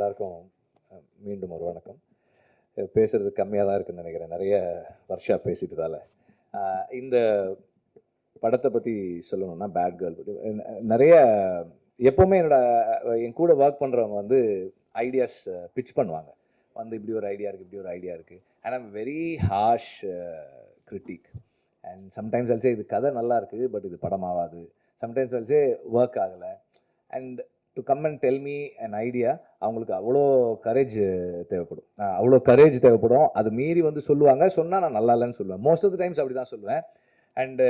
எல்லாருக்கும் மீண்டும் ஒரு வணக்கம். பேசுறது கம்மியாக தான் இருக்குன்னு நினைக்கிறேன், நிறைய வருஷா பேசிட்டதால. இந்த படத்தை பற்றி சொல்லணும்னா, பேட் கேர்ள் பற்றி நிறைய எப்போவுமே என் கூட ஒர்க் பண்ணுறவங்க வந்து ஐடியாஸ் பிச் பண்ணுவாங்க. வந்து இப்படி ஒரு ஐடியா இருக்குது, இப்படி ஒரு ஐடியா இருக்குது. And I'm very harsh critic. And sometimes also இது கதை நல்லா இருக்குது, பட் இது படமாகாது. சம்டைம்ஸ் ஆல்சே ஒர்க் ஆகலை. And to come and tell me an idea, அவங்களுக்கு அவ்வளோ கரேஜ் தேவைப்படும். அது மீறி வந்து சொல்லுவாங்க. சொன்னால் நான் நல்லா இல்லைன்னு சொல்லுவேன். மோஸ்ட் ஆஃப் த டைம்ஸ் அப்படி தான் சொல்லுவேன். அண்டு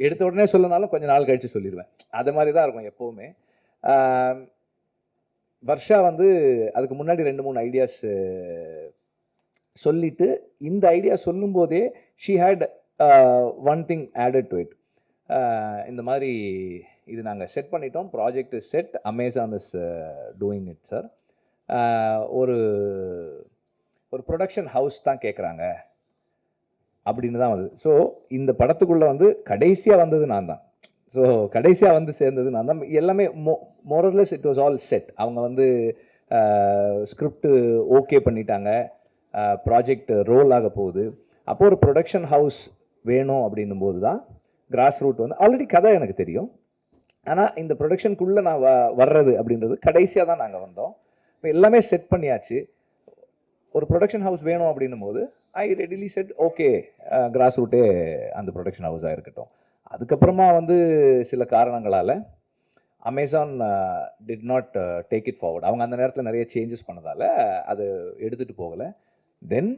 எடுத்த உடனே சொல்லனாலும் கொஞ்சம் நாள் கழித்து சொல்லிடுவேன். அது மாதிரி தான் இருக்கும் எப்போவுமே. வர்ஷா வந்து அதுக்கு முன்னாடி 2-3 ஐடியாஸ் சொல்லிவிட்டு, இந்த ஐடியா சொல்லும்போதே she had one thing added to it. இந்த மாதிரி இது நாங்கள் செட் பண்ணிட்டோம், project is set, Amazon is doing it sir. ஒரு ப்ரொடக்ஷன் ஹவுஸ் தான் கேட்குறாங்க அப்படின்னு தான் வந்தது. ஸோ இந்த படத்துக்குள்ளே வந்து கடைசியாக வந்தது நான் தான். ஸோ கடைசியாக வந்து சேர்ந்தது நான் தான். எல்லாமே more or less it was all set. அவங்க வந்து ஸ்கிரிப்டு ஓகே பண்ணிட்டாங்க, ப்ராஜெக்ட் ரோல் ஆக போகுது. அப்போது ஒரு ப்ரொடக்ஷன் ஹவுஸ் வேணும் அப்படின்னும் போது தான் கிராஸ் ரூட் வந்து ஆல்ரெடி கதை எனக்கு தெரியும். ஆனால் இந்த ப்ரொடக்ஷனுக்குள்ளே நான் வர்றது அப்படின்றது கடைசியாக தான் நாங்கள் வந்தோம். இப்போ எல்லாமே செட் பண்ணியாச்சு. ஒரு ப்ரொடக்ஷன் ஹவுஸ் வேணும் அப்படின்னும் போது ஐ ரெடிலி செட் ஓகே, கிராஸ் ரூட்டே அந்த ப்ரொடக்ஷன் ஹவுஸாக இருக்கட்டும். அதுக்கப்புறமா வந்து சில காரணங்களால் Amazon did not take it forward. அவங்க அந்த நேரத்தில் நிறைய சேஞ்சஸ் பண்ணதால் அது எடுத்துகிட்டு போகலை. தென்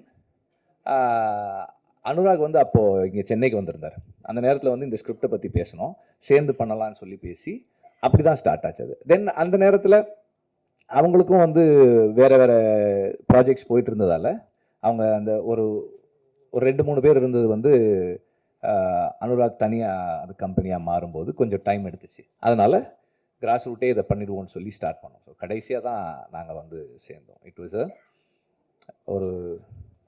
அனுராக் வந்து அப்போது இங்கே சென்னைக்கு வந்திருந்தார். அந்த நேரத்தில் வந்து இந்த ஸ்கிரிப்டை பற்றி பேசணும், சேர்ந்து பண்ணலான்னு சொல்லி பேசி அப்படி தான் ஸ்டார்ட் ஆச்சு அது. தென் அந்த நேரத்தில் அவங்களுக்கும் வந்து வேறு வேறு ப்ராஜெக்ட்ஸ் போயிட்டு இருந்ததால் அவங்க அந்த ஒரு 2-3 பேர் இருந்தது வந்து அனுராக் தனியாக அது கம்பெனியாக மாறும்போது கொஞ்சம் டைம் எடுத்துச்சு. அதனால் கிராஸ் ரூட்டே இதை பண்ணிடுவோன்னு சொல்லி ஸ்டார்ட் பண்ணோம். ஸோ கடைசியாக தான் நாங்கள் வந்து சேர்ந்தோம். இட் வாஸ்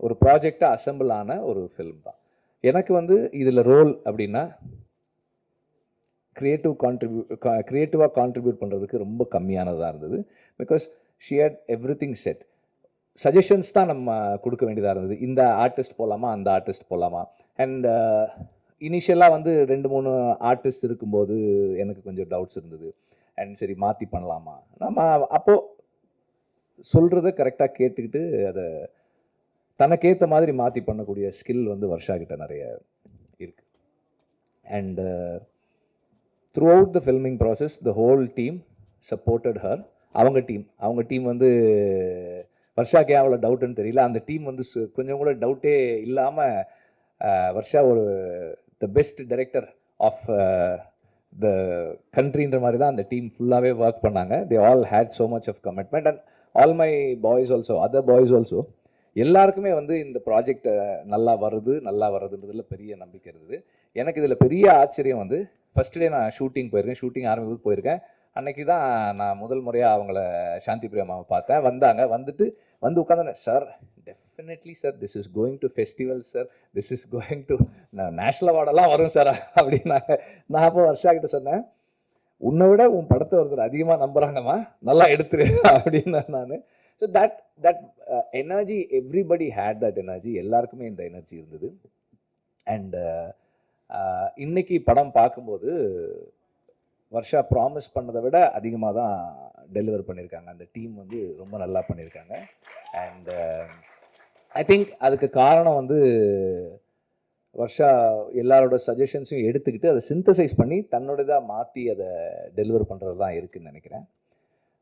ஒரு ப்ராஜெக்டாக அசம்பிள் ஆன ஒரு ஃபிலிம் தான். எனக்கு வந்து இதில் ரோல் அப்படின்னா க்ரியேட்டிவாக கான்ட்ரிபியூட் பண்ணுறதுக்கு ரொம்ப கம்மியானதாக இருந்தது. Because she had everything set. Suggestions தான் நம்ம கொடுக்க வேண்டியதாக இருந்தது. இந்த ஆர்டிஸ்ட் போகலாமா, அந்த ஆர்டிஸ்ட் போகலாமா. அண்ட் இனிஷியலாக வந்து 2-3 ஆர்டிஸ்ட் இருக்கும்போது எனக்கு கொஞ்சம் டவுட்ஸ் இருந்தது. அண்ட் சரி மாற்றி பண்ணலாமா, நம்ம அப்போது சொல்கிறத கரெக்டாக கேட்டுக்கிட்டு அதை தனக்கேற்ற மாதிரி மாற்றி பண்ணக்கூடிய ஸ்கில் வந்து வர்ஷா கிட்ட நிறைய இருக்குது. And through out the filming process the whole team supported her. அவங்க டீம் வந்து வர்ஷாக்கே அவ்வளோ டவுட்டுன்னு தெரியல, அந்த டீம் வந்து கொஞ்சம் கூட டவுட்டே இல்லாமல் வர்ஷா ஒரு the best director of the கண்ட்ரின்ற மாதிரி தான் அந்த டீம் ஃபுல்லாகவே ஒர்க் பண்ணாங்க. They all had so much of commitment. And all my boys also, other boys also, எல்லாருக்குமே வந்து இந்த ப்ராஜெக்ட் நல்லா வருதுன்றதுல பெரிய நம்பிக்கை இருந்தது. எனக்கு இதில் பெரிய ஆச்சரியம் வந்து ஃபஸ்ட் டே நான் ஷூட்டிங் போயிருக்கேன். அன்னைக்கு தான் நான் முதல் முறையாக அவங்கள சாந்தி பிரியாமாவை பார்த்தேன். வந்து உட்காந்தேன். Sir definitely sir, this is going to festival sir, this is going to national அவார்டெல்லாம் வரும் சார் அப்படின்னாங்க. நான் அப்போ வர்ஷா கிட்ட சொன்னேன், உன்னை விட உன் படத்தை ஒருத்தர் அதிகமாக நம்புகிறாங்கம்மா, நல்லா எடுத்துரு அப்படின்னு நான். So that energy, everybody had that energy. எல்லாருக்குமே இந்த எனர்ஜி இருந்தது. அண்ட் இன்னைக்கு படம் பார்க்கும்போது வர்ஷா ப்ராமிஸ் பண்ணதை விட அதிகமாக தான் டெலிவர் பண்ணியிருக்காங்க. அந்த டீம் வந்து ரொம்ப நல்லா பண்ணியிருக்காங்க. அண்ட் ஐ திங்க் அதுக்கு காரணம் வந்து வர்ஷா எல்லாரோட சஜஷன்ஸையும் எடுத்துக்கிட்டு அதை சிந்தசைஸ் பண்ணி தன்னோடதாக மாற்றி அதை டெலிவர் பண்ணுறது தான் இருக்குதுன்னு நினைக்கிறேன்.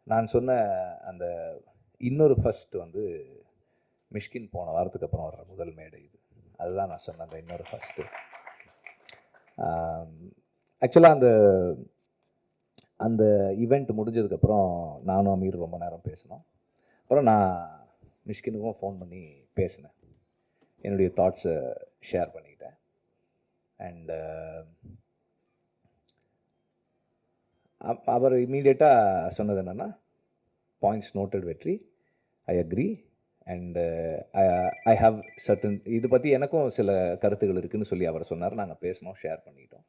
நான் சொன்ன அந்த இன்னொரு ஃபர்ஸ்ட் வந்து மிஷ்கின் போன வாரத்துக்கு அப்புறம் வர்ற முதல் மேடை இது. அதுதான் நான் சொன்ன அந்த இன்னொரு ஃபர்ஸ்ட்டு. ஆக்சுவலாக அந்த ஈவெண்ட் முடிஞ்சதுக்கப்புறம் நானும் அமீர் ரொம்ப நேரம் பேசினோம். அப்புறம் நான் மிஷ்கினுக்கும் ஃபோன் பண்ணி பேசினேன், என்னுடைய தாட்ஸை ஷேர் பண்ணிக்கிட்டேன். அண்ட் அவர் இமீடியட்டாக சொன்னது என்னென்னா, பாயிண்ட்ஸ் நோட்டட் வெற்றி, I agree and I have certain, இது பற்றி எனக்கும் சில கருத்துக்கள் இருக்குதுன்னு சொல்லி அவர் சொன்னார். நாங்கள் பேசினோம், ஷேர் பண்ணிக்கிட்டோம்.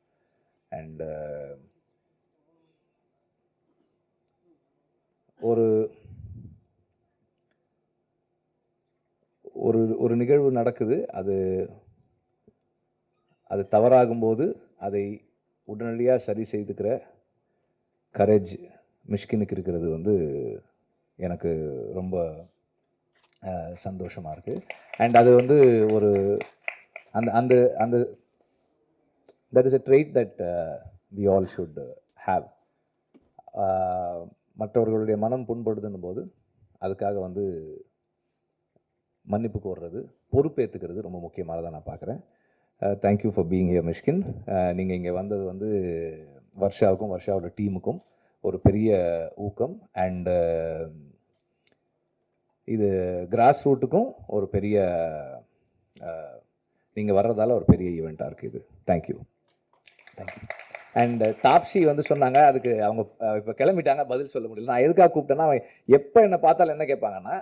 அண்ட் ஒரு ஒரு நிகழ்வு நடக்குது, அது தவறாகும்போது அதை உடனடியாக சரி செய்துக்கிற கரேஜ் மிஷ்கினுக்கு இருக்கிறது வந்து எனக்கு ரொம்ப சந்தோஷமாக இருக்குது. அண்ட் அது வந்து ஒரு அந்த அந்த அந்த that is a trait that we all should have. மற்றவர்களுடைய மனம் புண்படுதுன்னும் போது அதுக்காக வந்து மன்னிப்பு கோர்றது, பொறுப்பேற்றுக்கிறது ரொம்ப முக்கியமானதாக நான் பார்க்குறேன். Thank you for being here Mysskin. நீங்கள் இங்கே வந்தது வந்து வர்ஷாவுக்கும் வர்ஷாவோட டீமுக்கும் ஒரு பெரிய ஊக்கம். அண்டு இது கிராஸ் ரூட்டுக்கும் ஒரு பெரிய நீங்கள் வர்றதால ஒரு பெரிய ஈவெண்ட்டாக இருக்குது இது. தேங்க்யூ. அண்ட் தாப்சி வந்து சொன்னாங்க, அதுக்கு அவங்க இப்போ கிளம்பிட்டாங்க, பதில் சொல்ல முடியல. நான் எதுக்காக கூப்பிட்டேன்னா, அவன் எப்போ என்னை பார்த்தாலும் என்ன கேட்பாங்கன்னா,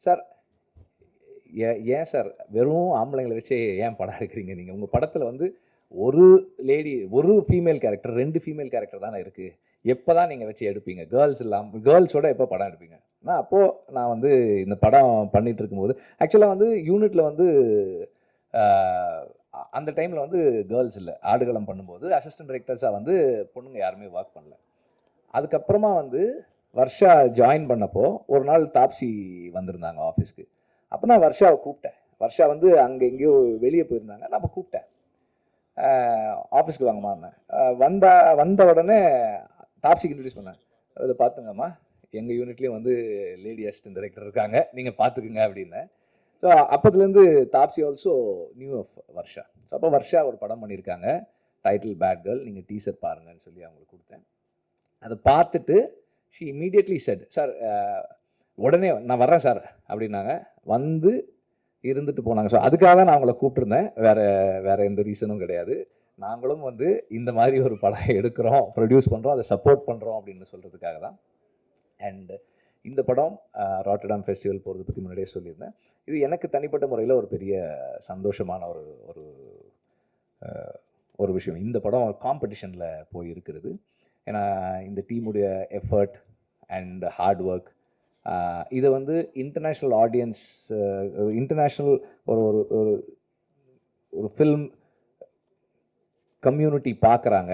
சார் ஏன் சார் வெறும் ஆம்பளைங்களை வச்சு ஏன் படம் எடுக்கிறீங்க? நீங்கள் உங்கள் படத்தில் வந்து ஒரு ஃபீமேல் கேரக்டர் 2 ஃபீமேல் கேரக்டர் தானே இருக்குது, எப்போ தான் நீங்கள் வச்சு எடுப்பீங்க? கேர்ள்ஸோட எப்போ படம் எடுப்பீங்க? நான் வந்து இந்த படம் பண்ணிகிட்டு இருக்கும்போது ஆக்சுவலாக வந்து யூனிட்டில் வந்து அந்த டைமில் வந்து கேர்ள்ஸ் இல்லை. ஆடுகளம் பண்ணும்போது அசிஸ்டன்ட் டைரக்டர்ஸாக வந்து பொண்ணுங்க யாருமே ஒர்க் பண்ணல. அதுக்கப்புறமா வந்து வர்ஷா ஜாயின் பண்ணப்போ ஒரு நாள் தாப்சி வந்திருந்தாங்க ஆஃபீஸ்க்கு. அப்போ நான் வர்ஷாவை கூப்பிட்டேன். வர்ஷா வந்து அங்கே எங்கேயோ வெளியே போயிருந்தாங்க. நான் அப்போ கூப்பிட்டேன், ஆஃபீஸ்க்கு வாங்கம்மான்னு. வந்த உடனே தாப்சிக்கு இன்ட்ரடியூஸ் பண்ணேன். அதை பார்த்துங்கம்மா, எங்கள் யூனிட்லேயும் வந்து லேடி அசிஸ்டன்ட் டைரக்டர் இருக்காங்க, நீங்கள் பார்த்துக்குங்க அப்படின்னு. ஸோ அப்போதுலேருந்து Taapsee also knew of Varsha. So அப்போ வர்ஷா ஒரு படம் பண்ணியிருக்காங்க, டைட்டில் பேட் கேர்ள், நீங்கள் டீசர் பாருங்கன்னு சொல்லி அவங்களுக்கு கொடுத்தேன். அதை பார்த்துட்டு ஷி இமீடியட்லி செட், சார் உடனே நான் வர்றேன் சார் அப்படின்னாங்க. வந்து இருந்துட்டு போனாங்க. ஸோ அதுக்காக தான் நான் அவங்கள கூப்பிட்டுருந்தேன், வேறு எந்த ரீசனும் கிடையாது. நாங்களும் வந்து இந்த மாதிரி ஒரு படம் எடுக்கிறோம், ப்ரொடியூஸ் பண்ணுறோம், அதை சப்போர்ட் பண்ணுறோம் அப்படின்னு சொல்கிறதுக்காக தான். அண்டு இந்த படம் ராட்டர்டாம் ஃபெஸ்டிவல் போகிறத பற்றி முன்னாடியே சொல்லியிருந்தேன். இது எனக்கு தனிப்பட்ட முறையில் ஒரு பெரிய சந்தோஷமான ஒரு விஷயம். இந்த படம் காம்படிஷனில் போய் இருக்கிறது. ஏன்னா இந்த டீமுடைய எஃபர்ட் அண்ட் ஹார்ட் ஒர்க் இதை வந்து இன்டர்நேஷ்னல் ஆடியன்ஸ், இன்டர்நேஷ்னல் ஒரு ஃபில்ம் கம்யூனிட்டி பார்க்குறாங்க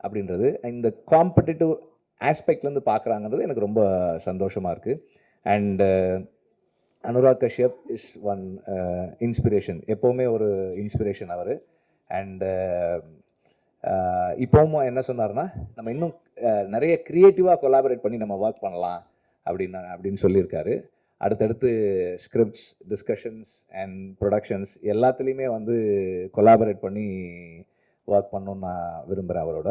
அப்படின்றது, இந்த காம்படிட்டிவ் ஆஸ்பெக்ட்லேருந்து பார்க்குறாங்கன்றது எனக்கு ரொம்ப சந்தோஷமாக இருக்குது. And Anurag Kashyap is one inspiration, எப்போவுமே ஒரு இன்ஸ்பிரேஷன் அவர். அண்டு இப்போவும் என்ன சொன்னார்னா, நம்ம இன்னும் நிறைய க்ரியேட்டிவாக கொலாபரேட் பண்ணி நம்ம ஒர்க் பண்ணலாம் அப்படின்னு சொல்லியிருக்காரு. அடுத்தடுத்து ஸ்கிரிப்ட்ஸ், டிஸ்கஷன்ஸ் அண்ட் ப்ரொடக்ஷன்ஸ் எல்லாத்துலேயுமே வந்து கொலாபரேட் பண்ணி ஒர்க் பண்ணணுன்னு நான் விரும்புகிறேன் அவரோட.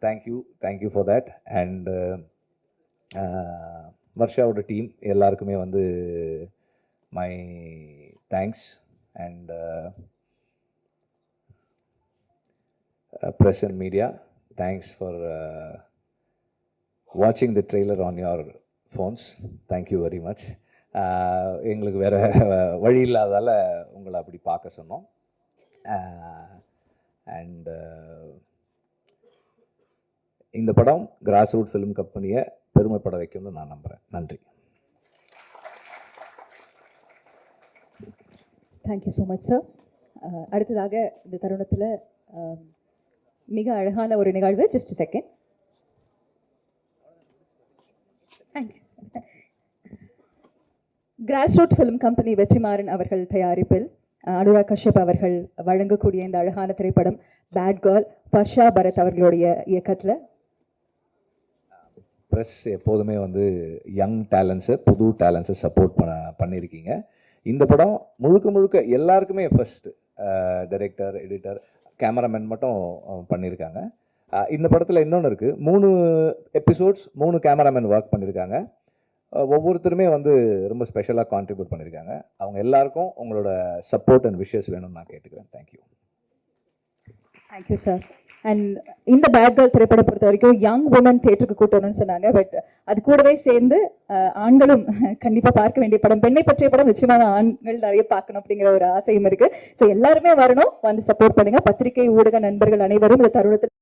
Thank you for that. அண்ட் வர்ஷாவோட டீம் எல்லாருக்குமே வந்து my thanks. And press and media, thanks for watching the trailer on your phones. Thank you very much. எங்களுக்கு வேறு வழி இல்லாதால் உங்களை அப்படி பார்க்க சொன்னோம். அண்ட் இந்த படம் கிராஸ் ரூட் ஃபிலிம் கம்பெனியை பெருமைப்பட வைக்கும்னு நான் நம்புகிறேன். நன்றி. Thank you so much sir. அடுத்ததாக இந்த தருணத்தில் மிக அழகான ஒரு நிகழ்வு. Just second. Thank you. Grass Root Film Company Vetrimaaran அவர்கள் தயாரிப்பில் அனுராக் கஷ்யப் அவர்கள் வழங்கக்கூடிய இந்த அழகான திரைப்படம் பேட் கேர்ள், வர்ஷா பரத் அவர்களுடைய இயக்கத்தில். ப்ரெஸ் எப்போதுமே வந்து யங் டேலண்ட்ஸை, புது டேலண்ட்ஸை சப்போர்ட் பண்ணியிருக்கீங்க. இந்த படம் முழுக்க எல்லாருக்குமே ஃபர்ஸ்ட் டைரக்டர், எடிட்டர், கேமராமேன் மட்டும் பண்ணியிருக்காங்க. இந்த படத்தில் இன்னொன்று இருக்குது, 3 எபிசோட்ஸ் 3 கேமராமேன் ஒர்க் பண்ணியிருக்காங்க. ஒவ்வொருத்தருமே வந்து ரொம்ப ஸ்பெஷலாக கான்ட்ரிபியூட் பண்ணியிருக்காங்க. அவங்க எல்லாருக்கும் உங்களோட சப்போர்ட் அண்ட் விஷஸ் வேணும்னு நான் கேட்டுக்கிறேன். தேங்க்யூ. Thank you sir. அண்ட் இந்த பேட் கேர்ள் திரைப்படம் பொறுத்த வரைக்கும் யங் உமன் தியேட்டருக்கு கூட்டணும்னு சொன்னாங்க. பட் அது கூடவே சேர்ந்து ஆண்களும் கண்டிப்பாக பார்க்க வேண்டிய படம், பெண்ணை பற்றிய படம் நிச்சயமாக ஆண்கள் நிறைய பார்க்கணும் அப்படிங்கிற ஒரு ஆசையும் இருக்குது. ஸோ எல்லாருமே வரணும், வந்து சப்போர்ட் பண்ணுங்கள். பத்திரிகை ஊடக நண்பர்கள் அனைவரும் இந்த தருணத்தில்